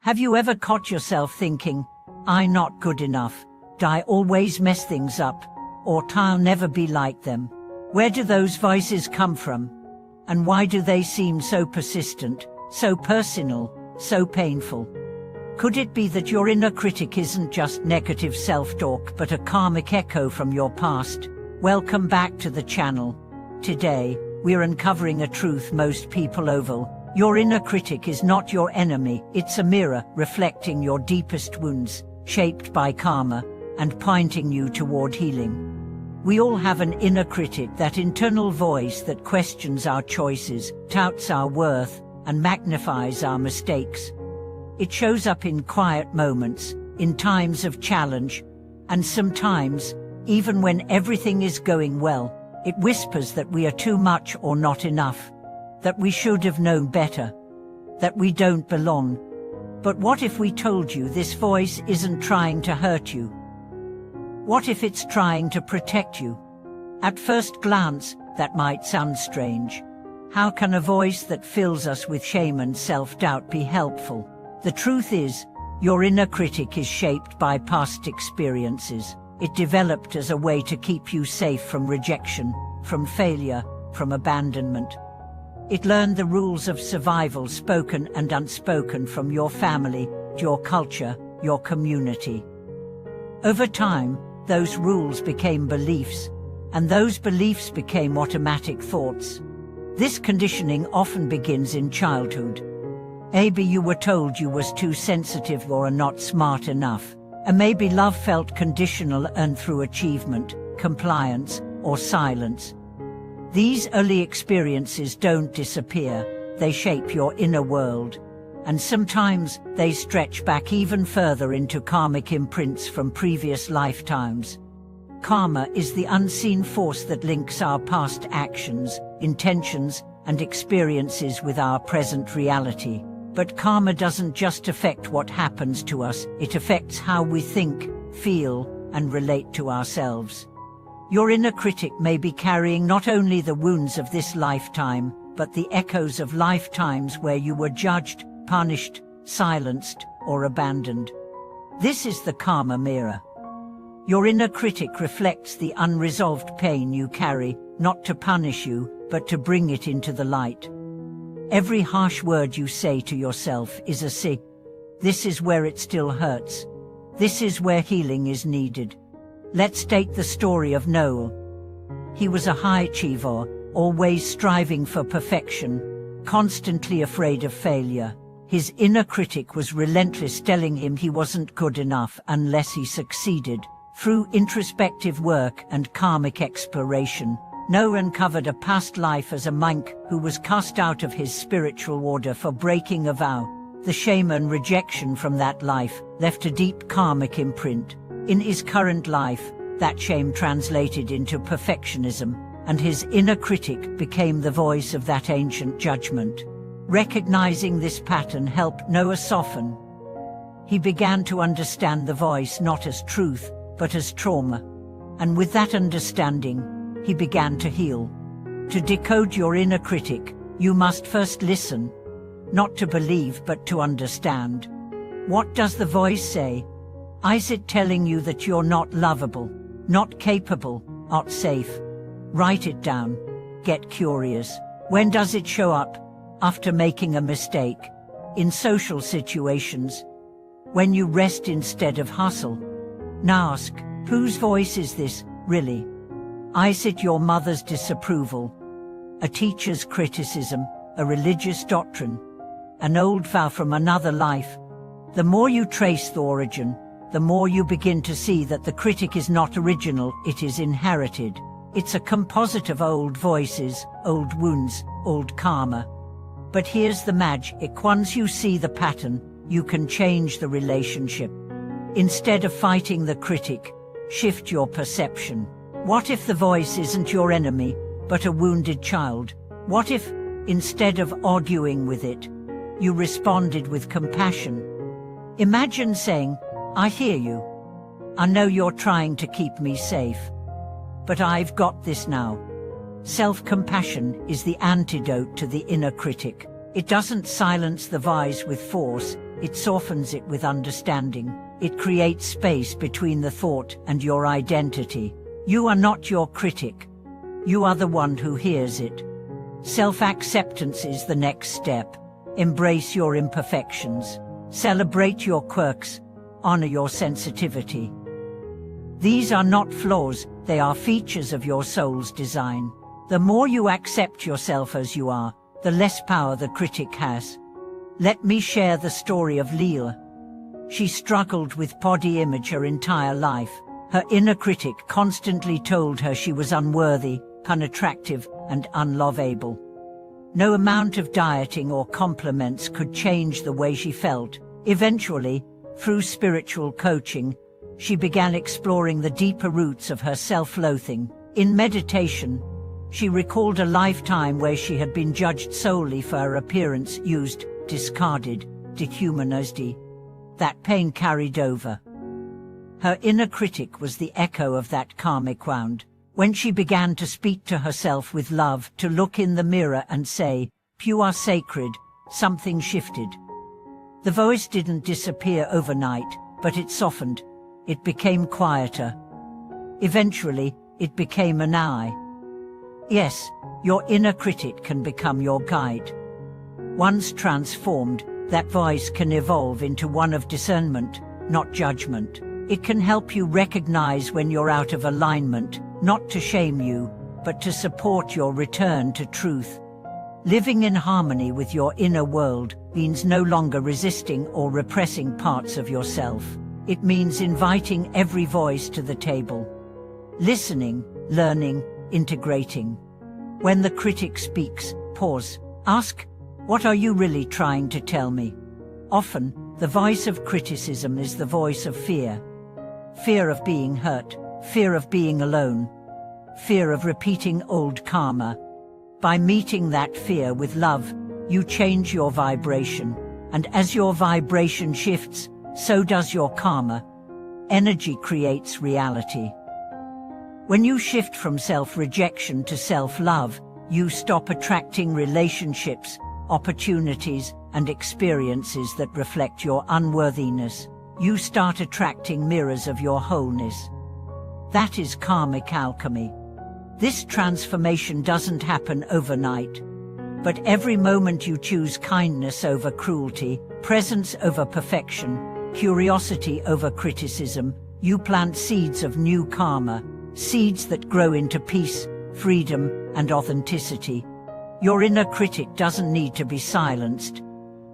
Have you ever caught yourself thinking, "I'm not good enough, I always mess things up," or "I'll never be like them"? Where do those voices come from? And why do they seem so persistent, so personal, so painful? Could it be that your inner critic isn't just negative self-talk but a karmic echo from your past? Welcome back to the channel. Today, we're uncovering a truth most people overlook. Your inner critic is not your enemy, it's a mirror reflecting your deepest wounds, shaped by karma, and pointing you toward healing. We all have an inner critic, that internal voice that questions our choices, touts our worth, and magnifies our mistakes. It shows up in quiet moments, in times of challenge, and sometimes, even when everything is going well, it whispers that we are too much or not enough, that we should have known better, that we don't belong. But what if we told you this voice isn't trying to hurt you? What if it's trying to protect you? At first glance, that might sound strange. How can a voice that fills us with shame and self-doubt be helpful? The truth is, your inner critic is shaped by past experiences. It developed as a way to keep you safe from rejection, from failure, from abandonment. It learned the rules of survival, spoken and unspoken, from your family, your culture, your community. Over time, those rules became beliefs, and those beliefs became automatic thoughts. This conditioning often begins in childhood. Maybe you were told you was too sensitive or not smart enough, and maybe love felt conditional earned through achievement, compliance, or silence. These early experiences don't disappear, they shape your inner world, and sometimes they stretch back even further into karmic imprints from previous lifetimes. Karma is the unseen force that links our past actions, intentions, and experiences with our present reality. But karma doesn't just affect what happens to us, it affects how we think, feel, and relate to ourselves. Your inner critic may be carrying not only the wounds of this lifetime, but the echoes of lifetimes where you were judged, punished, silenced, or abandoned. This is the karma mirror. Your inner critic reflects the unresolved pain you carry, not to punish you, but to bring it into the light. Every harsh word you say to yourself is a signal. This is where it still hurts. This is where healing is needed. Let's take the story of Noel. He was a high achiever, always striving for perfection, constantly afraid of failure. His inner critic was relentless, telling him he wasn't good enough unless he succeeded. Through introspective work and karmic exploration, Noel uncovered a past life as a monk who was cast out of his spiritual order for breaking a vow. The shame and rejection from that life left a deep karmic imprint. In his current life, that shame translated into perfectionism, and his inner critic became the voice of that ancient judgment. Recognizing this pattern helped Noah soften. He began to understand the voice not as truth, but as trauma. And with that understanding, he began to heal. To decode your inner critic, you must first listen. Not to believe, but to understand. What does the voice say? Is it telling you that you're not lovable, not capable, not safe? Write it down. Get curious. When does it show up? After making a mistake? In social situations? When you rest instead of hustle? Now ask, whose voice is this, really? Is it your mother's disapproval? A teacher's criticism? A religious doctrine? An old vow from another life? The more you trace the origin, the more you begin to see that the critic is not original, it is inherited. It's a composite of old voices, old wounds, old karma. But here's the magic: once you see the pattern, you can change the relationship. Instead of fighting the critic, shift your perception. What if the voice isn't your enemy, but a wounded child? What if, instead of arguing with it, you responded with compassion? Imagine saying, "I hear you. I know you're trying to keep me safe. But I've got this now." Self-compassion is the antidote to the inner critic. It doesn't silence the voice with force, it softens it with understanding. It creates space between the thought and your identity. You are not your critic. You are the one who hears it. Self-acceptance is the next step. Embrace your imperfections. Celebrate your quirks. Honor your sensitivity. These are not flaws, they are features of your soul's design. The more you accept yourself as you are, the less power the critic has. Let me share the story of Leela. She struggled with body image her entire life. Her inner critic constantly told her she was unworthy, unattractive, and unlovable. No amount of dieting or compliments could change the way she felt. Eventually, through spiritual coaching, she began exploring the deeper roots of her self-loathing. In meditation, she recalled a lifetime where she had been judged solely for her appearance, used, discarded, dehumanized. That pain carried over. Her inner critic was the echo of that karmic wound. When she began to speak to herself with love, to look in the mirror and say, "You are sacred," something shifted. The voice didn't disappear overnight, but it softened. It became quieter. Eventually, it became an eye. Yes, your inner critic can become your guide. Once transformed, that voice can evolve into one of discernment, not judgment. It can help you recognize when you're out of alignment, not to shame you, but to support your return to truth. Living in harmony with your inner world means no longer resisting or repressing parts of yourself. It means inviting every voice to the table. Listening, learning, integrating. When the critic speaks, pause. Ask, "What are you really trying to tell me?" Often, the voice of criticism is the voice of fear. Fear of being hurt, fear of being alone, fear of repeating old karma. By meeting that fear with love, you change your vibration. And as your vibration shifts, so does your karma. Energy creates reality. When you shift from self-rejection to self-love, you stop attracting relationships, opportunities, and experiences that reflect your unworthiness. You start attracting mirrors of your wholeness. That is karmic alchemy. This transformation doesn't happen overnight. But every moment you choose kindness over cruelty, presence over perfection, curiosity over criticism, you plant seeds of new karma, seeds that grow into peace, freedom, and authenticity. Your inner critic doesn't need to be silenced.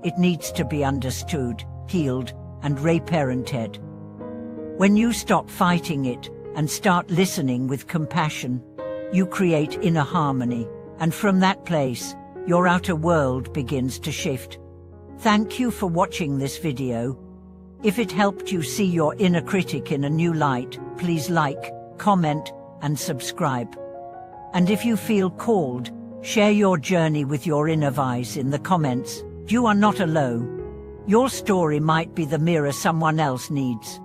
It needs to be understood, healed, and reparented. When you stop fighting it and start listening with compassion, you create inner harmony, and from that place, your outer world begins to shift. Thank you for watching this video. If it helped you see your inner critic in a new light, please like, comment, and subscribe. And if you feel called, share your journey with your inner voice in the comments. You are not alone. Your story might be the mirror someone else needs.